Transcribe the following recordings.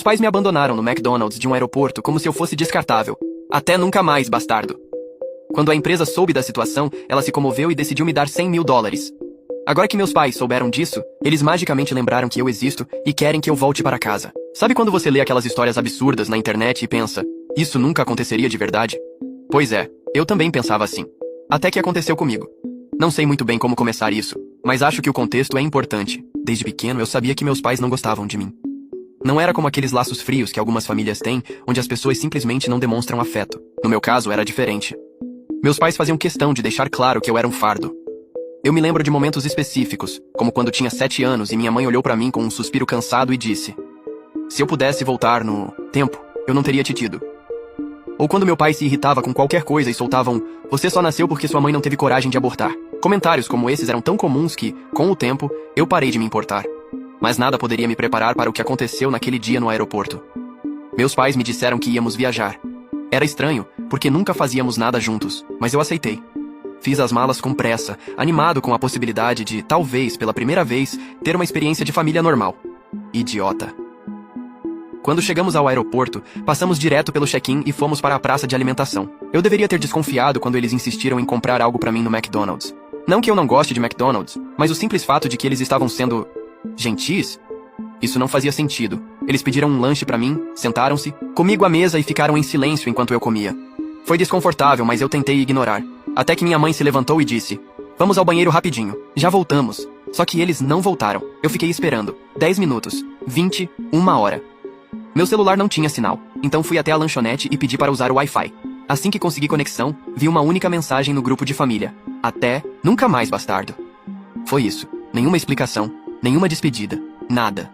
pais me abandonaram no McDonald's de um aeroporto como se eu fosse descartável. Até nunca mais, bastardo. Quando a empresa soube da situação, ela se comoveu e decidiu me dar $100 mil. Agora que meus pais souberam disso, eles magicamente lembraram que eu existo e querem que eu volte para casa. Sabe quando você lê aquelas histórias absurdas na internet e pensa, isso nunca aconteceria de verdade? Pois é, eu também pensava assim. Até que aconteceu comigo. Não sei muito bem como começar isso, mas acho que o contexto é importante. Desde pequeno eu sabia que meus pais não gostavam de mim. Não era como aqueles laços frios que algumas famílias têm, onde as pessoas simplesmente não demonstram afeto. No meu caso, era diferente. Meus pais faziam questão de deixar claro que eu era um fardo. Eu me lembro de momentos específicos, como quando tinha 7 anos e minha mãe olhou pra mim com um suspiro cansado e disse: se eu pudesse voltar no tempo, eu não teria te tido. Ou quando meu pai se irritava com qualquer coisa e soltava um você só nasceu porque sua mãe não teve coragem de abortar. Comentários como esses eram tão comuns que, com o tempo, eu parei de me importar. Mas nada poderia me preparar para o que aconteceu naquele dia no aeroporto. Meus pais me disseram que íamos viajar. Era estranho, porque nunca fazíamos nada juntos, mas eu aceitei. Fiz as malas com pressa, animado com a possibilidade de, talvez, pela primeira vez, ter uma experiência de família normal. Idiota. Quando chegamos ao aeroporto, passamos direto pelo check-in e fomos para a praça de alimentação. Eu deveria ter desconfiado quando eles insistiram em comprar algo pra mim no McDonald's. Não que eu não goste de McDonald's, mas o simples fato de que eles estavam sendo gentis? Isso não fazia sentido. Eles pediram um lanche pra mim, sentaram-se comigo à mesa e ficaram em silêncio enquanto eu comia. Foi desconfortável, mas eu tentei ignorar. Até que minha mãe se levantou e disse: vamos ao banheiro rapidinho. Já voltamos. Só que eles não voltaram. Eu fiquei esperando. 10 minutos. 20. 1 hora. Meu celular não tinha sinal, então fui até a lanchonete e pedi para usar o Wi-Fi. Assim que consegui conexão, vi uma única mensagem no grupo de família. Até nunca mais, bastardo. Foi isso. Nenhuma explicação. Nenhuma despedida. Nada.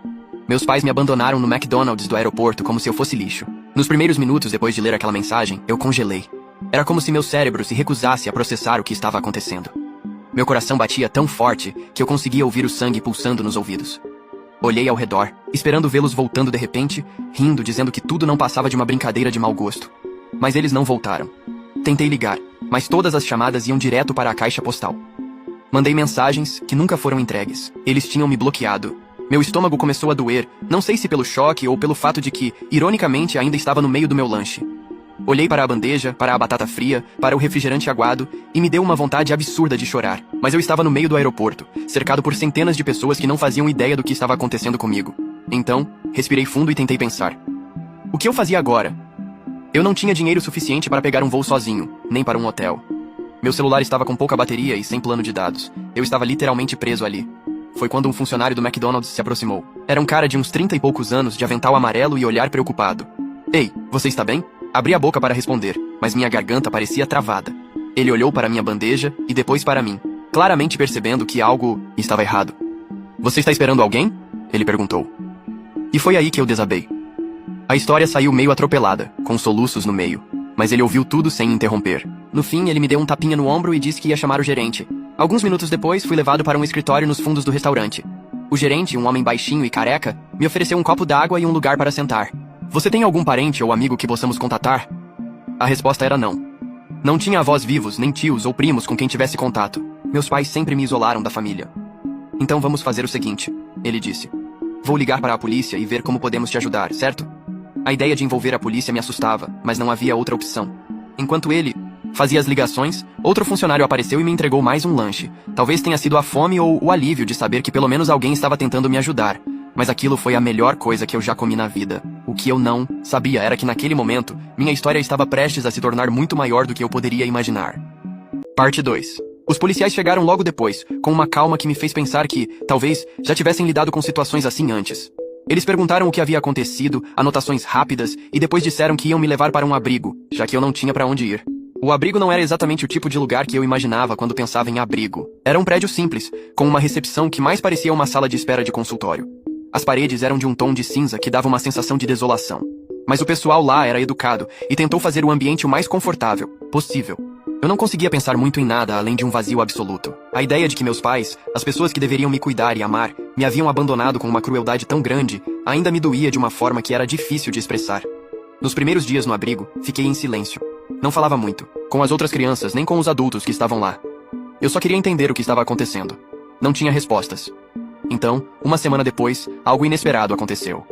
Meus pais me abandonaram no McDonald's do aeroporto como se eu fosse lixo. Nos primeiros minutos depois de ler aquela mensagem, eu congelei. Era como se meu cérebro se recusasse a processar o que estava acontecendo. Meu coração batia tão forte que eu conseguia ouvir o sangue pulsando nos ouvidos. Olhei ao redor, esperando vê-los voltando de repente, rindo, dizendo que tudo não passava de uma brincadeira de mau gosto. Mas eles não voltaram. Tentei ligar, mas todas as chamadas iam direto para a caixa postal. Mandei mensagens que nunca foram entregues. Eles tinham me bloqueado. Meu estômago começou a doer, não sei se pelo choque ou pelo fato de que, ironicamente, ainda estava no meio do meu lanche. Olhei para a bandeja, para a batata fria, para o refrigerante aguado, e me deu uma vontade absurda de chorar. Mas eu estava no meio do aeroporto, cercado por centenas de pessoas que não faziam ideia do que estava acontecendo comigo. Então, respirei fundo e tentei pensar. O que eu fazia agora? Eu não tinha dinheiro suficiente para pegar um voo sozinho, nem para um hotel. Meu celular estava com pouca bateria e sem plano de dados. Eu estava literalmente preso ali. Foi quando um funcionário do McDonald's se aproximou. Era um cara de uns 30 e poucos anos, de avental amarelo e olhar preocupado. Ei, você está bem? Abri a boca para responder, mas minha garganta parecia travada. Ele olhou para minha bandeja e depois para mim, claramente percebendo que algo estava errado. Você está esperando alguém? Ele perguntou. E foi aí que eu desabei. A história saiu meio atropelada, com soluços no meio, mas ele ouviu tudo sem interromper. No fim, ele me deu um tapinha no ombro e disse que ia chamar o gerente. Alguns minutos depois, fui levado para um escritório nos fundos do restaurante. O gerente, um homem baixinho e careca, me ofereceu um copo d'água e um lugar para sentar. Você tem algum parente ou amigo que possamos contatar? A resposta era não. Não tinha avós vivos, nem tios ou primos com quem tivesse contato. Meus pais sempre me isolaram da família. Então vamos fazer o seguinte, ele disse. Vou ligar para a polícia e ver como podemos te ajudar, certo? A ideia de envolver a polícia me assustava, mas não havia outra opção. Enquanto ele fazia as ligações, outro funcionário apareceu e me entregou mais um lanche. Talvez tenha sido a fome ou o alívio de saber que pelo menos alguém estava tentando me ajudar. Mas aquilo foi a melhor coisa que eu já comi na vida. O que eu não sabia era que naquele momento, minha história estava prestes a se tornar muito maior do que eu poderia imaginar. Parte 2. Os policiais chegaram logo depois, com uma calma que me fez pensar que, talvez, já tivessem lidado com situações assim antes. Eles perguntaram o que havia acontecido, anotações rápidas, e depois disseram que iam me levar para um abrigo, já que eu não tinha para onde ir. O abrigo não era exatamente o tipo de lugar que eu imaginava quando pensava em abrigo. Era um prédio simples, com uma recepção que mais parecia uma sala de espera de consultório. As paredes eram de um tom de cinza que dava uma sensação de desolação. Mas o pessoal lá era educado e tentou fazer o ambiente o mais confortável possível. Eu não conseguia pensar muito em nada além de um vazio absoluto. A ideia de que meus pais, as pessoas que deveriam me cuidar e amar, me haviam abandonado com uma crueldade tão grande, ainda me doía de uma forma que era difícil de expressar. Nos primeiros dias no abrigo, fiquei em silêncio. Não falava muito, com as outras crianças nem com os adultos que estavam lá. Eu só queria entender o que estava acontecendo. Não tinha respostas. Então, uma semana depois, algo inesperado aconteceu.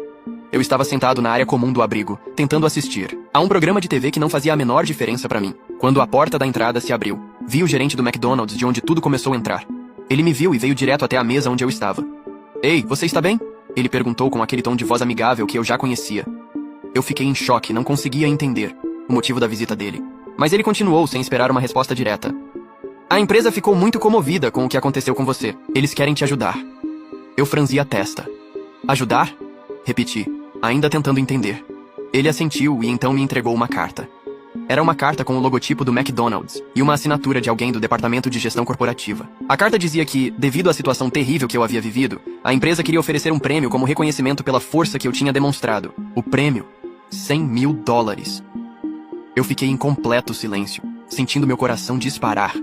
Eu estava sentado na área comum do abrigo, tentando assistir a um programa de TV que não fazia a menor diferença pra mim. Quando a porta da entrada se abriu, vi o gerente do McDonald's de onde tudo começou a entrar. Ele me viu e veio direto até a mesa onde eu estava. Ei, você está bem? Ele perguntou com aquele tom de voz amigável que eu já conhecia. Eu fiquei em choque, não conseguia entender o motivo da visita dele. Mas ele continuou sem esperar uma resposta direta. A empresa ficou muito comovida com o que aconteceu com você. Eles querem te ajudar. Eu franzi a testa. Ajudar? Repeti, ainda tentando entender. Ele assentiu e então me entregou uma carta. Era uma carta com o logotipo do McDonald's e uma assinatura de alguém do departamento de gestão corporativa. A carta dizia que, devido à situação terrível que eu havia vivido, a empresa queria oferecer um prêmio como reconhecimento pela força que eu tinha demonstrado. O prêmio? $100.000. Eu fiquei em completo silêncio, sentindo meu coração disparar.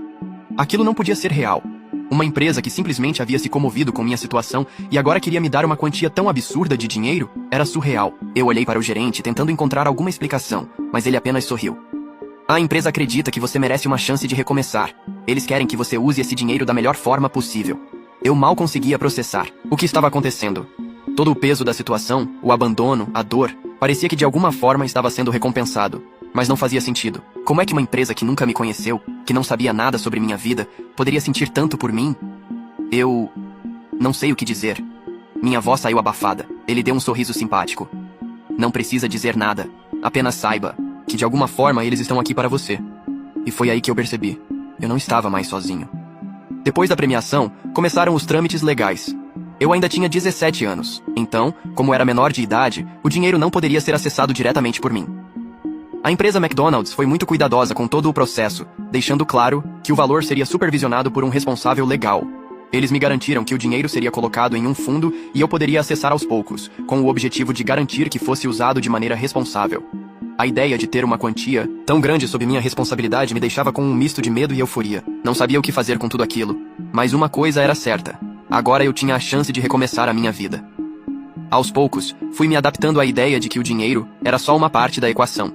Aquilo não podia ser real. Uma empresa que simplesmente havia se comovido com minha situação e agora queria me dar uma quantia tão absurda de dinheiro era surreal. Eu olhei para o gerente tentando encontrar alguma explicação, mas ele apenas sorriu. A empresa acredita que você merece uma chance de recomeçar. Eles querem que você use esse dinheiro da melhor forma possível. Eu mal conseguia processar o que estava acontecendo. Todo o peso da situação, o abandono, a dor, parecia que de alguma forma estava sendo recompensado. Mas não fazia sentido. Como é que uma empresa que nunca me conheceu, que não sabia nada sobre minha vida, poderia sentir tanto por mim? Eu não sei o que dizer. Minha voz saiu abafada. Ele deu um sorriso simpático. Não precisa dizer nada. Apenas saiba que de alguma forma eles estão aqui para você. E foi aí que eu percebi. Eu não estava mais sozinho. Depois da premiação, começaram os trâmites legais. Eu ainda tinha 17 anos. Então, como era menor de idade, o dinheiro não poderia ser acessado diretamente por mim. A empresa McDonald's foi muito cuidadosa com todo o processo, deixando claro que o valor seria supervisionado por um responsável legal. Eles me garantiram que o dinheiro seria colocado em um fundo e eu poderia acessar aos poucos, com o objetivo de garantir que fosse usado de maneira responsável. A ideia de ter uma quantia tão grande sob minha responsabilidade me deixava com um misto de medo e euforia. Não sabia o que fazer com tudo aquilo. Mas uma coisa era certa. Agora eu tinha a chance de recomeçar a minha vida. Aos poucos, fui me adaptando à ideia de que o dinheiro era só uma parte da equação.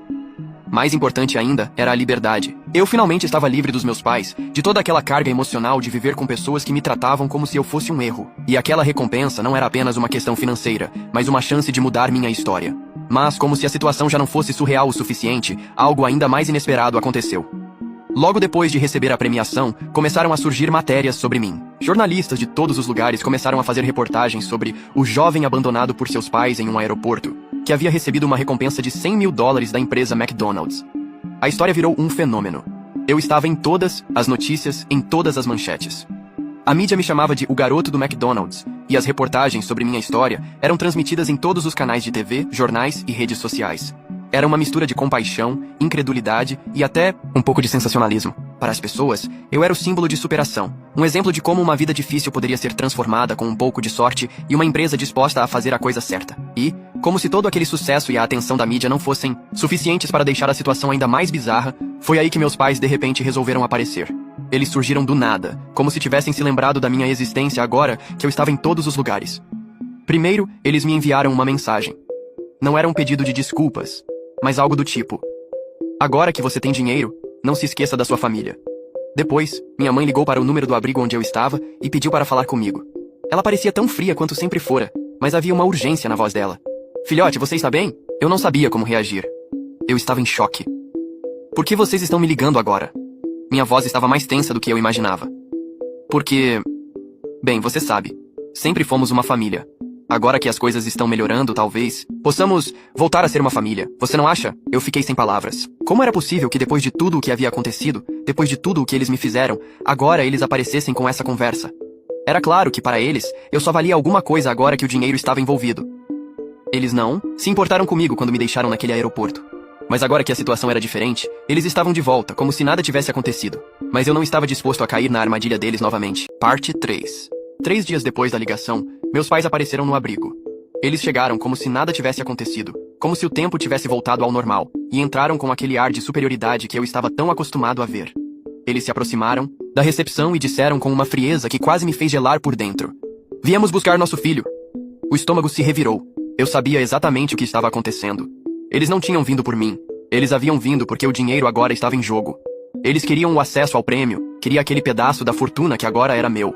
Mais importante ainda era a liberdade. Eu finalmente estava livre dos meus pais, de toda aquela carga emocional de viver com pessoas que me tratavam como se eu fosse um erro. E aquela recompensa não era apenas uma questão financeira, mas uma chance de mudar minha história. Mas, como se a situação já não fosse surreal o suficiente, algo ainda mais inesperado aconteceu. Logo depois de receber a premiação, começaram a surgir matérias sobre mim. Jornalistas de todos os lugares começaram a fazer reportagens sobre o jovem abandonado por seus pais em um aeroporto, que havia recebido uma recompensa de $100.000 da empresa McDonald's. A história virou um fenômeno. Eu estava em todas as notícias, em todas as manchetes. A mídia me chamava de o garoto do McDonald's, e as reportagens sobre minha história eram transmitidas em todos os canais de TV, jornais e redes sociais. Era uma mistura de compaixão, incredulidade e até um pouco de sensacionalismo. Para as pessoas, eu era o símbolo de superação, um exemplo de como uma vida difícil poderia ser transformada com um pouco de sorte e uma empresa disposta a fazer a coisa certa. E, como se todo aquele sucesso e a atenção da mídia não fossem suficientes para deixar a situação ainda mais bizarra, foi aí que meus pais de repente resolveram aparecer. Eles surgiram do nada, como se tivessem se lembrado da minha existência agora que eu estava em todos os lugares. Primeiro, eles me enviaram uma mensagem. Não era um pedido de desculpas, mas algo do tipo: agora que você tem dinheiro, não se esqueça da sua família. Depois, minha mãe ligou para o número do abrigo onde eu estava e pediu para falar comigo. Ela parecia tão fria quanto sempre fora, mas havia uma urgência na voz dela. Filhote, você está bem? Eu não sabia como reagir. Eu estava em choque. Por que vocês estão me ligando agora? Minha voz estava mais tensa do que eu imaginava. Porque... bem, você sabe, sempre fomos uma família. Agora que as coisas estão melhorando, talvez possamos voltar a ser uma família. Você não acha? Eu fiquei sem palavras. Como era possível que depois de tudo o que havia acontecido, depois de tudo o que eles me fizeram, agora eles aparecessem com essa conversa? Era claro que para eles, eu só valia alguma coisa agora que o dinheiro estava envolvido. Eles não se importaram comigo quando me deixaram naquele aeroporto. Mas agora que a situação era diferente, eles estavam de volta, como se nada tivesse acontecido. Mas eu não estava disposto a cair na armadilha deles novamente. Parte 3. 3 dias depois da ligação, meus pais apareceram no abrigo. Eles chegaram como se nada tivesse acontecido, como se o tempo tivesse voltado ao normal, e entraram com aquele ar de superioridade que eu estava tão acostumado a ver. Eles se aproximaram da recepção e disseram com uma frieza que quase me fez gelar por dentro: viemos buscar nosso filho. O estômago se revirou. Eu sabia exatamente o que estava acontecendo. Eles não tinham vindo por mim. Eles haviam vindo porque o dinheiro agora estava em jogo. Eles queriam o acesso ao prêmio, queria aquele pedaço da fortuna que agora era meu.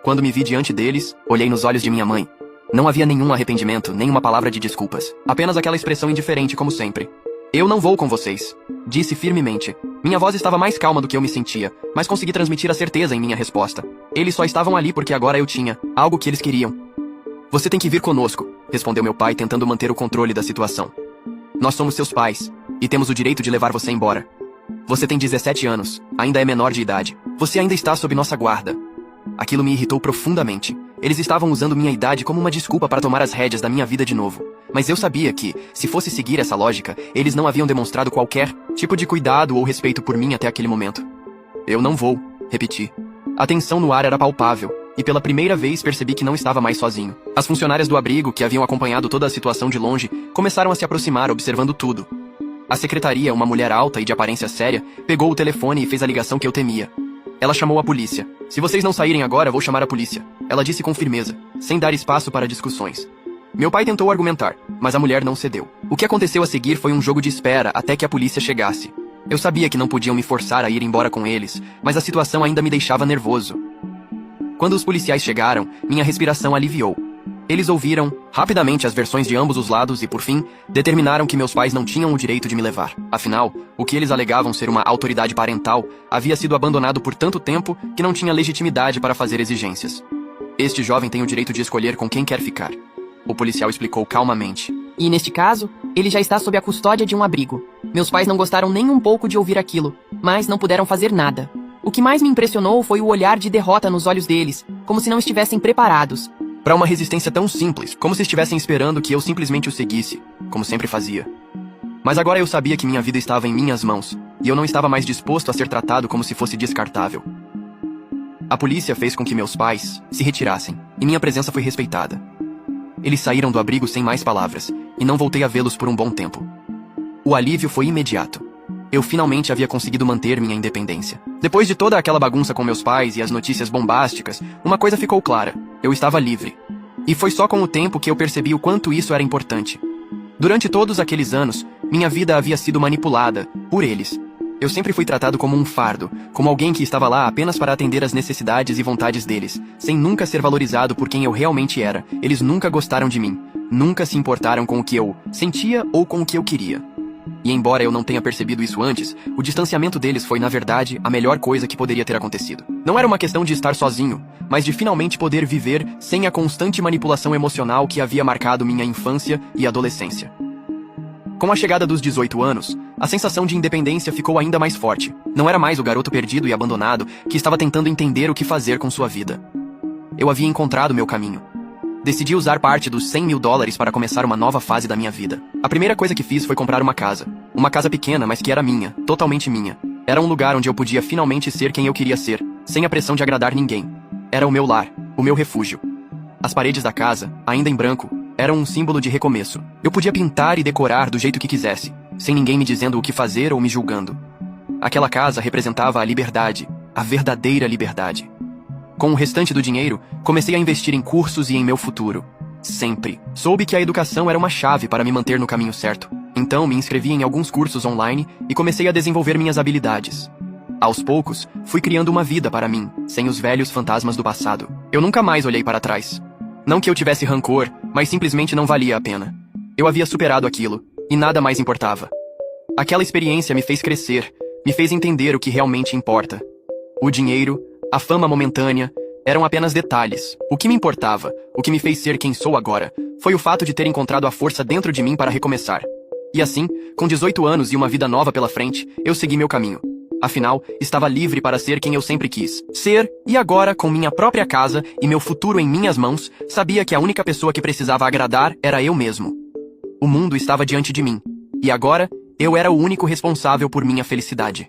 Quando me vi diante deles, olhei nos olhos de minha mãe. Não havia nenhum arrependimento, nem uma palavra de desculpas. Apenas aquela expressão indiferente como sempre. Eu não vou com vocês, disse firmemente. Minha voz estava mais calma do que eu me sentia, mas consegui transmitir a certeza em minha resposta. Eles só estavam ali porque agora eu tinha algo que eles queriam. Você tem que vir conosco, respondeu meu pai tentando manter o controle da situação. Nós somos seus pais, e temos o direito de levar você embora. Você tem 17 anos, ainda é menor de idade. Você ainda está sob nossa guarda. Aquilo me irritou profundamente. Eles estavam usando minha idade como uma desculpa para tomar as rédeas da minha vida de novo. Mas eu sabia que, se fosse seguir essa lógica, eles não haviam demonstrado qualquer tipo de cuidado ou respeito por mim até aquele momento. Eu não vou, repeti. A tensão no ar era palpável, e pela primeira vez percebi que não estava mais sozinho. As funcionárias do abrigo, que haviam acompanhado toda a situação de longe, começaram a se aproximar observando tudo. A secretaria, uma mulher alta e de aparência séria, pegou o telefone e fez a ligação que eu temia. Ela chamou a polícia. Se vocês não saírem agora, vou chamar a polícia. Ela disse com firmeza, sem dar espaço para discussões. Meu pai tentou argumentar, mas a mulher não cedeu. O que aconteceu a seguir foi um jogo de espera até que a polícia chegasse. Eu sabia que não podiam me forçar a ir embora com eles, mas a situação ainda me deixava nervoso. Quando os policiais chegaram, minha respiração aliviou. Eles ouviram, rapidamente, as versões de ambos os lados e, por fim, determinaram que meus pais não tinham o direito de me levar. Afinal, o que eles alegavam ser uma autoridade parental havia sido abandonado por tanto tempo que não tinha legitimidade para fazer exigências. Este jovem tem o direito de escolher com quem quer ficar. O policial explicou calmamente. E, neste caso, ele já está sob a custódia de um abrigo. Meus pais não gostaram nem um pouco de ouvir aquilo, mas não puderam fazer nada. O que mais me impressionou foi o olhar de derrota nos olhos deles, como se não estivessem preparados. Para uma resistência tão simples, como se estivessem esperando que eu simplesmente o seguisse, como sempre fazia. Mas agora eu sabia que minha vida estava em minhas mãos, e eu não estava mais disposto a ser tratado como se fosse descartável. A polícia fez com que meus pais se retirassem, e minha presença foi respeitada. Eles saíram do abrigo sem mais palavras, e não voltei a vê-los por um bom tempo. O alívio foi imediato. Eu finalmente havia conseguido manter minha independência. Depois de toda aquela bagunça com meus pais e as notícias bombásticas, uma coisa ficou clara. Eu estava livre. E foi só com o tempo que eu percebi o quanto isso era importante. Durante todos aqueles anos, minha vida havia sido manipulada por eles. Eu sempre fui tratado como um fardo, como alguém que estava lá apenas para atender às necessidades e vontades deles, sem nunca ser valorizado por quem eu realmente era. Eles nunca gostaram de mim, nunca se importaram com o que eu sentia ou com o que eu queria. E embora eu não tenha percebido isso antes, o distanciamento deles foi, na verdade, a melhor coisa que poderia ter acontecido. Não era uma questão de estar sozinho, mas de finalmente poder viver sem a constante manipulação emocional que havia marcado minha infância e adolescência. Com a chegada dos 18 anos, a sensação de independência ficou ainda mais forte. Não era mais o garoto perdido e abandonado que estava tentando entender o que fazer com sua vida. Eu havia encontrado meu caminho. Decidi usar parte dos $100 mil para começar uma nova fase da minha vida. A primeira coisa que fiz foi comprar uma casa. Uma casa pequena, mas que era minha, totalmente minha. Era um lugar onde eu podia finalmente ser quem eu queria ser, sem a pressão de agradar ninguém. Era o meu lar, o meu refúgio. As paredes da casa, ainda em branco, eram um símbolo de recomeço. Eu podia pintar e decorar do jeito que quisesse, sem ninguém me dizendo o que fazer ou me julgando. Aquela casa representava a liberdade, a verdadeira liberdade. Com o restante do dinheiro, comecei a investir em cursos e em meu futuro. Sempre. Soube que a educação era uma chave para me manter no caminho certo. Então me inscrevi em alguns cursos online e comecei a desenvolver minhas habilidades. Aos poucos, fui criando uma vida para mim, sem os velhos fantasmas do passado. Eu nunca mais olhei para trás. Não que eu tivesse rancor, mas simplesmente não valia a pena. Eu havia superado aquilo, e nada mais importava. Aquela experiência me fez crescer, me fez entender o que realmente importa. O dinheiro, a fama momentânea, eram apenas detalhes. O que me importava, o que me fez ser quem sou agora, foi o fato de ter encontrado a força dentro de mim para recomeçar. E assim, com 18 anos e uma vida nova pela frente, eu segui meu caminho. Afinal, estava livre para ser quem eu sempre quis ser, e agora, com minha própria casa e meu futuro em minhas mãos, sabia que a única pessoa que precisava agradar era eu mesmo. O mundo estava diante de mim, e agora, eu era o único responsável por minha felicidade.